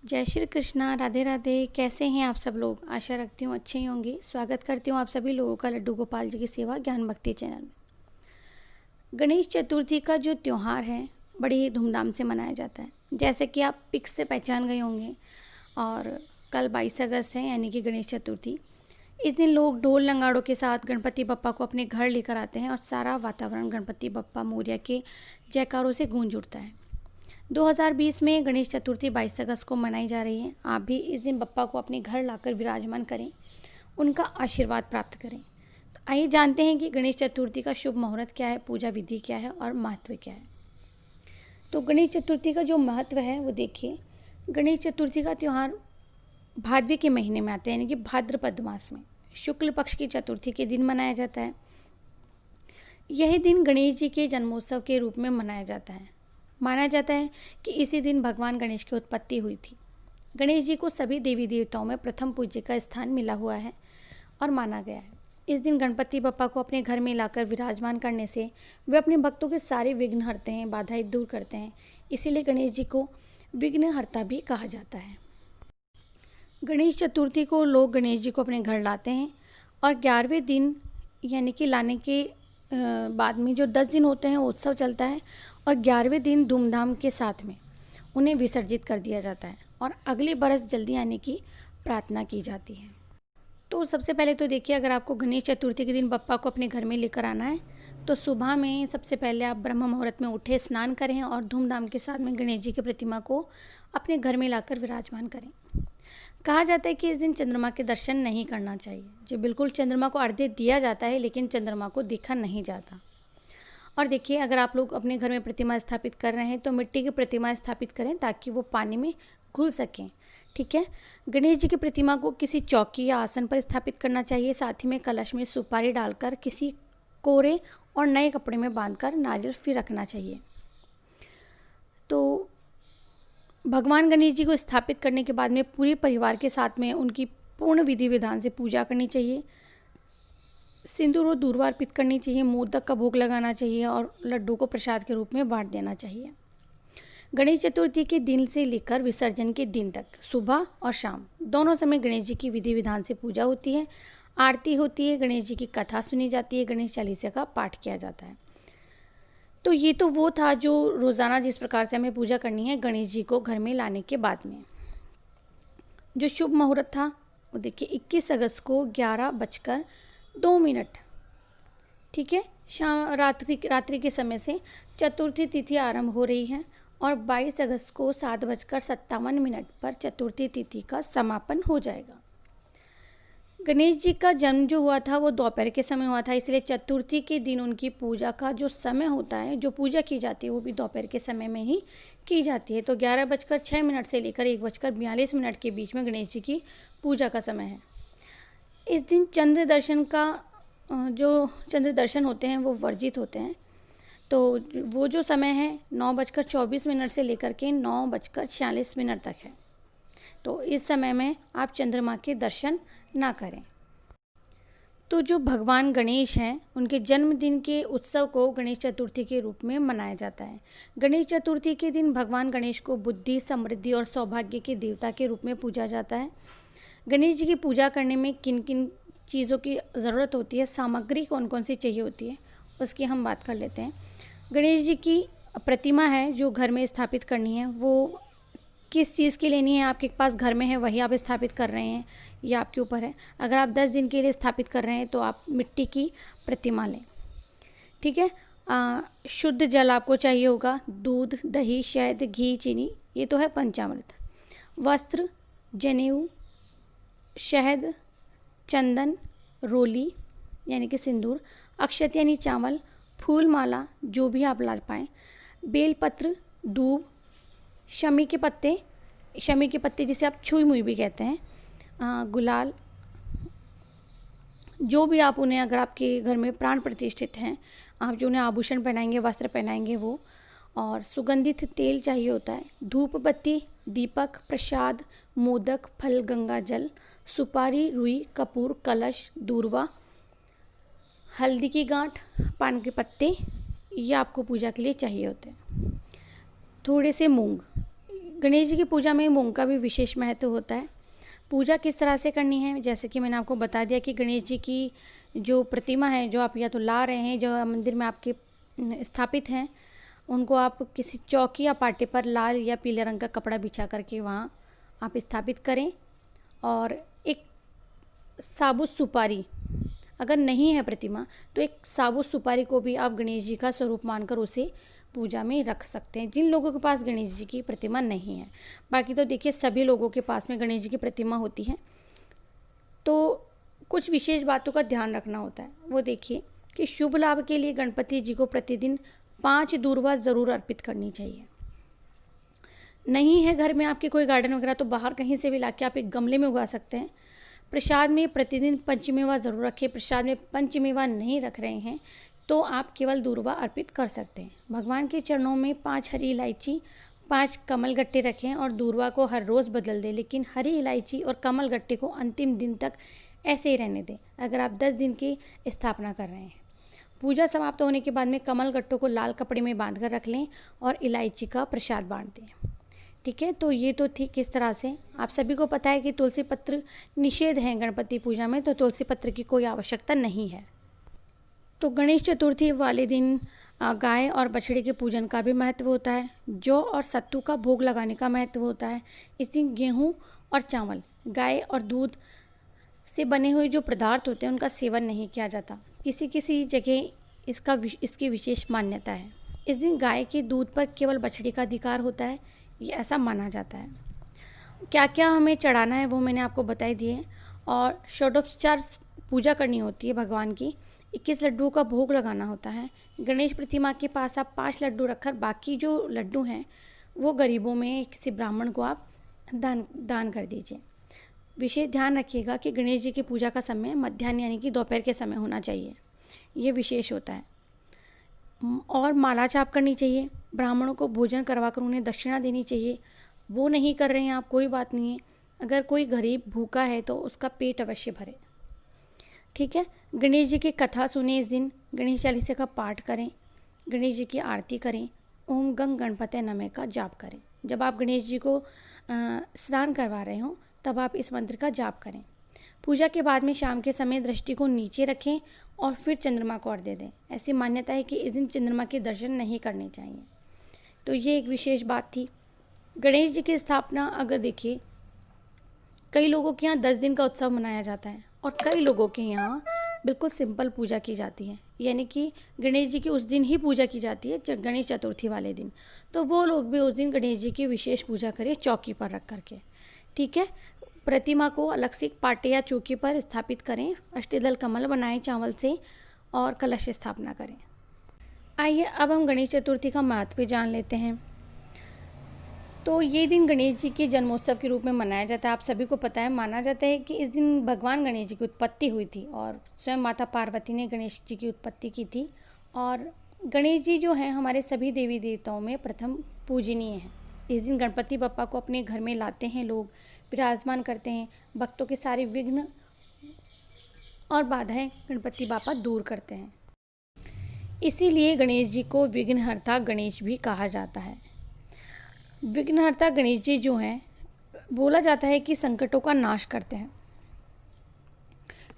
जय श्री कृष्णा। राधे राधे। कैसे हैं आप सब लोग? आशा रखती हूँ अच्छे ही होंगे। स्वागत करती हूँ आप सभी लोगों का लड्डू गोपाल जी की सेवा ज्ञान भक्ति चैनल में। गणेश चतुर्थी का जो त्यौहार है बड़ी ही धूमधाम से मनाया जाता है, जैसे कि आप पिक्स से पहचान गए होंगे। और कल 22 अगस्त है, यानी कि गणेश चतुर्थी। इस दिन लोग ढोल नगाड़ों के साथ गणपति बप्पा को अपने घर लेकर आते हैं और सारा वातावरण गणपति बप्पा मोरया के जयकारों से गूंज उठता है। 2020 में गणेश चतुर्थी 22 अगस्त को मनाई जा रही है। आप भी इस दिन बप्पा को अपने घर लाकर विराजमान करें, उनका आशीर्वाद प्राप्त करें। तो आइए जानते हैं कि गणेश चतुर्थी का शुभ मुहूर्त क्या है, पूजा विधि क्या है और महत्व क्या है। तो गणेश चतुर्थी का जो महत्व है वो देखिए। गणेश चतुर्थी का त्यौहार भादवे के महीने में आता है, यानी कि भाद्रपद मास में शुक्ल पक्ष की चतुर्थी के दिन मनाया जाता है। यही दिन गणेश जी के जन्मोत्सव के रूप में मनाया जाता है। माना जाता है कि इसी दिन भगवान गणेश की उत्पत्ति हुई थी। गणेश जी को सभी देवी देवताओं में प्रथम पूज्य का स्थान मिला हुआ है और माना गया है। इस दिन गणपति बप्पा को अपने घर में लाकर विराजमान करने से वे अपने भक्तों के सारे विघ्न हरते हैं, बाधाएं दूर करते हैं। इसीलिए गणेश जी को विघ्नहर्ता भी कहा जाता है। गणेश चतुर्थी को लोग गणेश जी को अपने घर लाते हैं और 11वें दिन यानी कि लाने के बाद में जो 10 दिन होते हैं उत्सव चलता है और 11वें दिन धूमधाम के साथ में उन्हें विसर्जित कर दिया जाता है और अगले बरस जल्दी आने की प्रार्थना की जाती है। तो सबसे पहले तो देखिए, अगर आपको गणेश चतुर्थी के दिन बप्पा को अपने घर में लेकर आना है तो सुबह में सबसे पहले आप ब्रह्म मुहूर्त में उठे, स्नान करें और धूमधाम के साथ में गणेश जी की प्रतिमा को अपने घर में लाकर विराजमान करें। कहा जाता है कि इस दिन चंद्रमा के दर्शन नहीं करना चाहिए। जो बिल्कुल चंद्रमा को अर्घ्य दिया जाता है लेकिन चंद्रमा को देखा नहीं जाता। और देखिए, अगर आप लोग अपने घर में प्रतिमा स्थापित कर रहे हैं तो मिट्टी की प्रतिमा स्थापित करें ताकि वो पानी में घुल सकें। ठीक है। गणेश जी की प्रतिमा को किसी चौकी या आसन पर स्थापित करना चाहिए। साथ ही में कलश में सुपारी डालकर किसी कोरे और नए कपड़े में बांधकर नारियल फिर रखना चाहिए। तो भगवान गणेश जी को स्थापित करने के बाद में पूरे परिवार के साथ में उनकी पूर्ण विधि विधान से पूजा करनी चाहिए। सिंदूर और दूर्वा अर्पित करनी चाहिए, मोदक का भोग लगाना चाहिए और लड्डू को प्रसाद के रूप में बांट देना चाहिए। गणेश चतुर्थी के दिन से लेकर विसर्जन के दिन तक सुबह और शाम दोनों समय गणेश जी की विधि विधान से पूजा होती है, आरती होती है, गणेश जी की कथा सुनी जाती है, गणेश चालीसा का पाठ किया जाता है। तो ये तो वो था जो रोज़ाना जिस प्रकार से हमें पूजा करनी है गणेश जी को घर में लाने के बाद में। जो शुभ मुहूर्त था वो देखिए 21 अगस्त को 11:02। ठीक है। शाम रात्रि के समय से चतुर्थी तिथि आरंभ हो रही है और 22 अगस्त को 7:57 पर चतुर्थी तिथि का समापन हो जाएगा। गणेश जी का जन्म जो हुआ था वो दोपहर के समय हुआ था, इसलिए चतुर्थी के दिन उनकी पूजा का जो समय होता है, जो पूजा की जाती है वो भी दोपहर के समय में ही की जाती है। तो 11:06 से लेकर 1:42 के बीच में गणेश जी की पूजा का समय है। इस दिन चंद्र दर्शन होते हैं वो वर्जित होते हैं। तो वो जो समय है 9:24 से लेकर के 9:46 तक है। तो इस समय में आप चंद्रमा के दर्शन ना करें। तो जो भगवान गणेश हैं उनके जन्मदिन के उत्सव को गणेश चतुर्थी के रूप में मनाया जाता है। गणेश चतुर्थी के दिन भगवान गणेश को बुद्धि, समृद्धि और सौभाग्य के देवता के रूप में पूजा जाता है। गणेश जी की पूजा करने में किन किन चीज़ों की ज़रूरत होती है, सामग्री कौन कौन सी चाहिए होती है, उसकी हम बात कर लेते हैं। गणेश जी की प्रतिमा है जो घर में स्थापित करनी है, वो किस चीज़ की लेनी है, आपके पास घर में है वही आप स्थापित कर रहे हैं, ये आपके ऊपर है। अगर आप 10 दिन के लिए स्थापित कर रहे हैं तो आप मिट्टी की प्रतिमा लें। ठीक है। शुद्ध जल आपको चाहिए होगा, दूध, दही, शहद, घी, चीनी, ये तो है पंचामृत। वस्त्र, जनेऊ, शहद, चंदन, रोली यानी कि सिंदूर, अक्षत यानी चावल, फूल माला जो भी आप ला पाएँ, बेलपत्र, दूब, शमी के पत्ते जिसे आप छुई मुई भी कहते हैं, गुलाल, जो भी आप उन्हें, अगर आपके घर में प्राण प्रतिष्ठित हैं, आप जो उन्हें आभूषण पहनाएंगे, वस्त्र पहनाएंगे वो, और सुगंधित तेल चाहिए होता है, धूप बत्ती, दीपक, प्रसाद, मोदक, फल, गंगा जल, सुपारी, रुई, कपूर, कलश, दूर्वा, हल्दी की गांठ, पान के पत्ते, ये आपको पूजा के लिए चाहिए होते हैं। थोड़े से मूंग, गणेश जी की पूजा में मूंग का भी विशेष महत्व होता है। पूजा किस तरह से करनी है, जैसे कि मैंने आपको बता दिया कि गणेश जी की जो प्रतिमा है, जो आप या तो ला रहे हैं, जो मंदिर में आपके स्थापित हैं, उनको आप किसी चौकी या पाटे पर लाल या पीले रंग का कपड़ा बिछा करके वहाँ आप स्थापित करें। और एक साबुत सुपारी, अगर नहीं है प्रतिमा तो एक साबुत सुपारी को भी आप गणेश जी का स्वरूप मानकर उसे पूजा में रख सकते हैं, जिन लोगों के पास गणेश जी की प्रतिमा नहीं है। बाकी तो देखिए सभी लोगों के पास में गणेश जी की प्रतिमा होती है। तो कुछ विशेष बातों का ध्यान रखना होता है। वो देखिए कि शुभ लाभ के लिए गणपति जी को प्रतिदिन 5 दूर्वा ज़रूर अर्पित करनी चाहिए। नहीं है घर में आपके कोई गार्डन वगैरह तो बाहर कहीं से भी लाके आप एक गमले में उगा सकते हैं। प्रसाद में प्रतिदिन पंचमेवा ज़रूर रखें। प्रसाद में पंचमेवा नहीं रख रहे हैं तो आप केवल दूर्वा अर्पित कर सकते हैं। भगवान के चरणों में 5 हरी इलायची, 5 कमल गट्टे रखें और दूर्वा को हर रोज़ बदल दें, लेकिन हरी इलायची और कमल गट्टे को अंतिम दिन तक ऐसे ही रहने दें अगर आप 10 दिन की स्थापना कर रहे हैं। पूजा समाप्त होने के बाद में कमल गट्टों को लाल कपड़े में बांध कर रख लें और इलायची का प्रसाद बांट दें। ठीक है, तो ये तो थी किस तरह से। आप सभी को पता है कि तुलसी पत्र निषेध है गणपति पूजा में, तो तुलसी पत्र की कोई आवश्यकता नहीं है। तो गणेश चतुर्थी वाले दिन गाय और बछड़े के पूजन का भी महत्व होता है। जौ और सत्तू का भोग लगाने का महत्व होता है। इस दिन गेहूँ और चावल, गाय और दूध से बने हुए जो पदार्थ होते हैं उनका सेवन नहीं किया जाता। किसी किसी जगह इसकी विशेष मान्यता है। इस दिन गाय के दूध पर केवल बछड़ी का अधिकार होता है, ये ऐसा माना जाता है। क्या क्या हमें चढ़ाना है वो मैंने आपको बताई दिए। और षोडशोपचार पूजा करनी होती है भगवान की। 21 लड्डुओं का भोग लगाना होता है। गणेश प्रतिमा के पास आप 5 लड्डू रखकर बाकी जो लड्डू हैं वो गरीबों में किसी ब्राह्मण को आप दान कर दीजिए। विशेष ध्यान रखिएगा कि गणेश जी की पूजा का समय मध्याह्न यानी कि दोपहर के समय होना चाहिए, ये विशेष होता है। और माला चाप करनी चाहिए। ब्राह्मणों को भोजन करवाकर उन्हें दक्षिणा देनी चाहिए। वो नहीं कर रहे हैं आप, कोई बात नहीं है। अगर कोई गरीब भूखा है तो उसका पेट अवश्य भरे। ठीक है, गणेश जी की कथा सुने। इस दिन गणेश चालीसा का पाठ करें, गणेश जी की आरती करें, ओम गंग गणपते नमः का जाप करें। जब आप गणेश जी को स्नान करवा रहे हो तब आप इस मंत्र का जाप करें। पूजा के बाद में शाम के समय दृष्टि को नीचे रखें और फिर चंद्रमा को अर्घ्य दें। ऐसी मान्यता है कि इस दिन चंद्रमा के दर्शन नहीं करने चाहिए। तो ये एक विशेष बात थी। गणेश जी की स्थापना अगर देखिए, कई लोगों के यहाँ 10 दिन का उत्सव मनाया जाता है और कई लोगों के यहाँ बिल्कुल सिंपल पूजा की जाती है, यानी कि गणेश जी की उस दिन ही पूजा की जाती है, गणेश चतुर्थी वाले दिन। तो वो लोग भी उस दिन गणेश जी की विशेष पूजा करें चौकी पर रख करके। ठीक है, प्रतिमा को अलग से पाटे या चौकी पर स्थापित करें, अष्टदल कमल बनाएं चावल से और कलश स्थापना करें। आइए अब हम गणेश चतुर्थी का महत्व जान लेते हैं। तो ये दिन गणेश जी के जन्मोत्सव के रूप में मनाया जाता है। आप सभी को पता है, माना जाता है कि इस दिन भगवान गणेश जी की उत्पत्ति हुई थी और स्वयं माता पार्वती ने गणेश जी की उत्पत्ति की थी। और गणेश जी जो हैं हमारे सभी देवी देवताओं में प्रथम पूजनीय हैं। इस दिन गणपति बप्पा को अपने घर में लाते हैं लोग, विराजमान करते हैं। भक्तों के सारे विघ्न और बाधाएं गणपति बापा दूर करते हैं। इसीलिए गणेश जी को विघ्नहर्ता गणेश भी कहा जाता है। विघ्नहर्ता गणेश जी जो हैं, बोला जाता है कि संकटों का नाश करते हैं।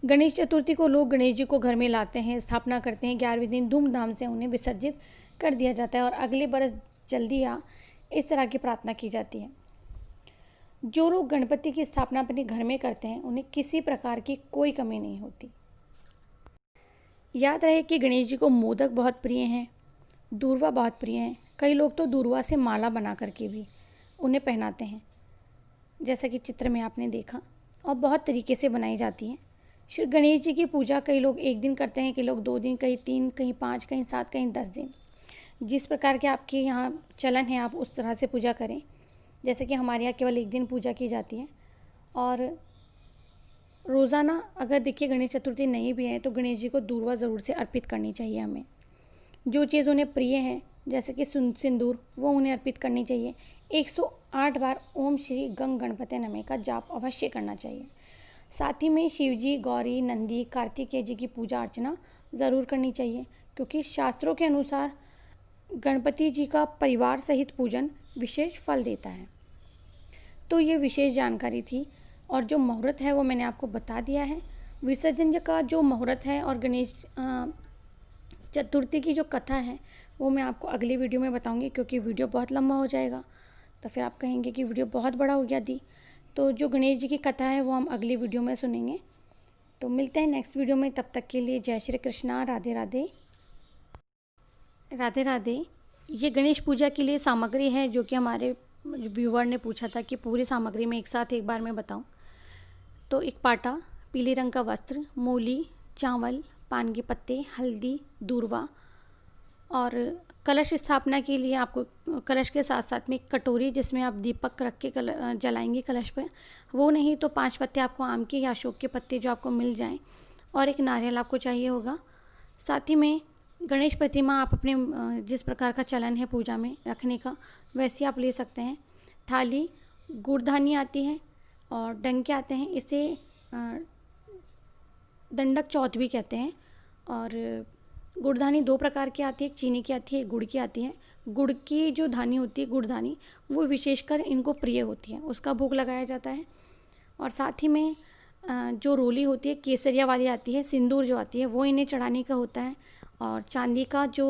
गणेश चतुर्थी को लोग गणेश जी को घर में लाते हैं, स्थापना करते हैं। 11वें दिन धूमधाम से उन्हें विसर्जित कर दिया जाता है और अगले बरस जल्दी आ, इस तरह की प्रार्थना की जाती है। जो लोग गणपति की स्थापना अपने घर में करते हैं उन्हें किसी प्रकार की कोई कमी नहीं होती। याद रहे कि गणेश जी को मोदक बहुत प्रिय हैं, दूर्वा बहुत प्रिय हैं। कई लोग तो दूर्वा से माला बना करके भी उन्हें पहनाते हैं, जैसा कि चित्र में आपने देखा, और बहुत तरीके से बनाई जाती है। श्री गणेश जी की पूजा कई लोग 1 दिन करते हैं, कई लोग 2 दिन, कहीं 3, कहीं 5, कहीं 7, कहीं 10 दिन। जिस प्रकार के आपके यहाँ चलन है आप उस तरह से पूजा करें। जैसे कि हमारे यहाँ केवल 1 दिन पूजा की जाती है। और रोज़ाना अगर देखिए गणेश चतुर्थी नहीं भी है तो गणेश जी को दूर्वा ज़रूर से अर्पित करनी चाहिए हमें। जो चीज़ उन्हें प्रिय है जैसे कि सिंदूर, वो उन्हें अर्पित करनी चाहिए। 108 बार ओम श्री गंग गणपते नमः का जाप अवश्य करना चाहिए। साथ ही में शिव जी, गौरी, नंदी, कार्तिकेय जी की पूजा अर्चना ज़रूर करनी चाहिए, क्योंकि शास्त्रों के अनुसार गणपति जी का परिवार सहित पूजन विशेष फल देता है। तो ये विशेष जानकारी थी। और जो मुहूर्त है वो मैंने आपको बता दिया है। विसर्जन का जो मुहूर्त है और गणेश चतुर्थी की जो कथा है वो मैं आपको अगली वीडियो में बताऊंगी, क्योंकि वीडियो बहुत लंबा हो जाएगा तो फिर आप कहेंगे कि वीडियो बहुत बड़ा हो गया दी। तो जो गणेश जी की कथा है वो हम अगली वीडियो में सुनेंगे। तो मिलते हैं नेक्स्ट वीडियो में, तब तक के लिए जय श्री कृष्णा, राधे राधे। राधे राधे। ये गणेश पूजा के लिए सामग्री है जो कि हमारे व्यूवर ने पूछा था कि पूरी सामग्री में एक साथ एक बार मैं बताऊं। तो एक पाटा, पीले रंग का वस्त्र, मूली, चावल, पान के पत्ते, हल्दी, दूर्वा, और कलश स्थापना के लिए आपको कलश के साथ साथ में एक कटोरी जिसमें आप दीपक रख के जलाएंगे कलश पर, वो नहीं तो 5 पत्ते आपको आम के या अशोक के पत्ते जो आपको मिल जाएं, और एक नारियल आपको चाहिए होगा। साथ ही में गणेश प्रतिमा आप अपने जिस प्रकार का चलन है पूजा में रखने का वैसे आप ले सकते हैं। थाली, गुड़धानी आती है और डंके आते हैं, इसे दंडक चौथ भी कहते हैं। और गुड़धानी 2 प्रकार की आती है, एक चीनी की आती है, एक गुड़ की आती है। गुड़ की जो धानी होती है, गुड़धानी, वो विशेषकर इनको प्रिय होती है, उसका भोग लगाया जाता है। और साथ ही में जो रोली होती है केसरिया वाली आती है, सिंदूर जो आती है वो इन्हें चढ़ाने का होता है। और चांदी का जो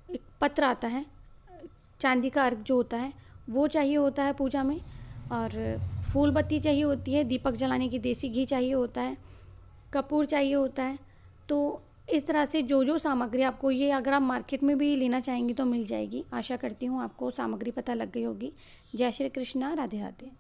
एक पत्र आता है, चांदी का अर्घ जो होता है वो चाहिए होता है पूजा में। और फूल बत्ती चाहिए होती है, दीपक जलाने की देसी घी चाहिए होता है, कपूर चाहिए होता है। तो इस तरह से जो जो सामग्री आपको, ये अगर आप मार्केट में भी लेना चाहेंगी तो मिल जाएगी। आशा करती हूँ आपको सामग्री पता लग गई होगी। जय श्री कृष्णा, राधे राधे।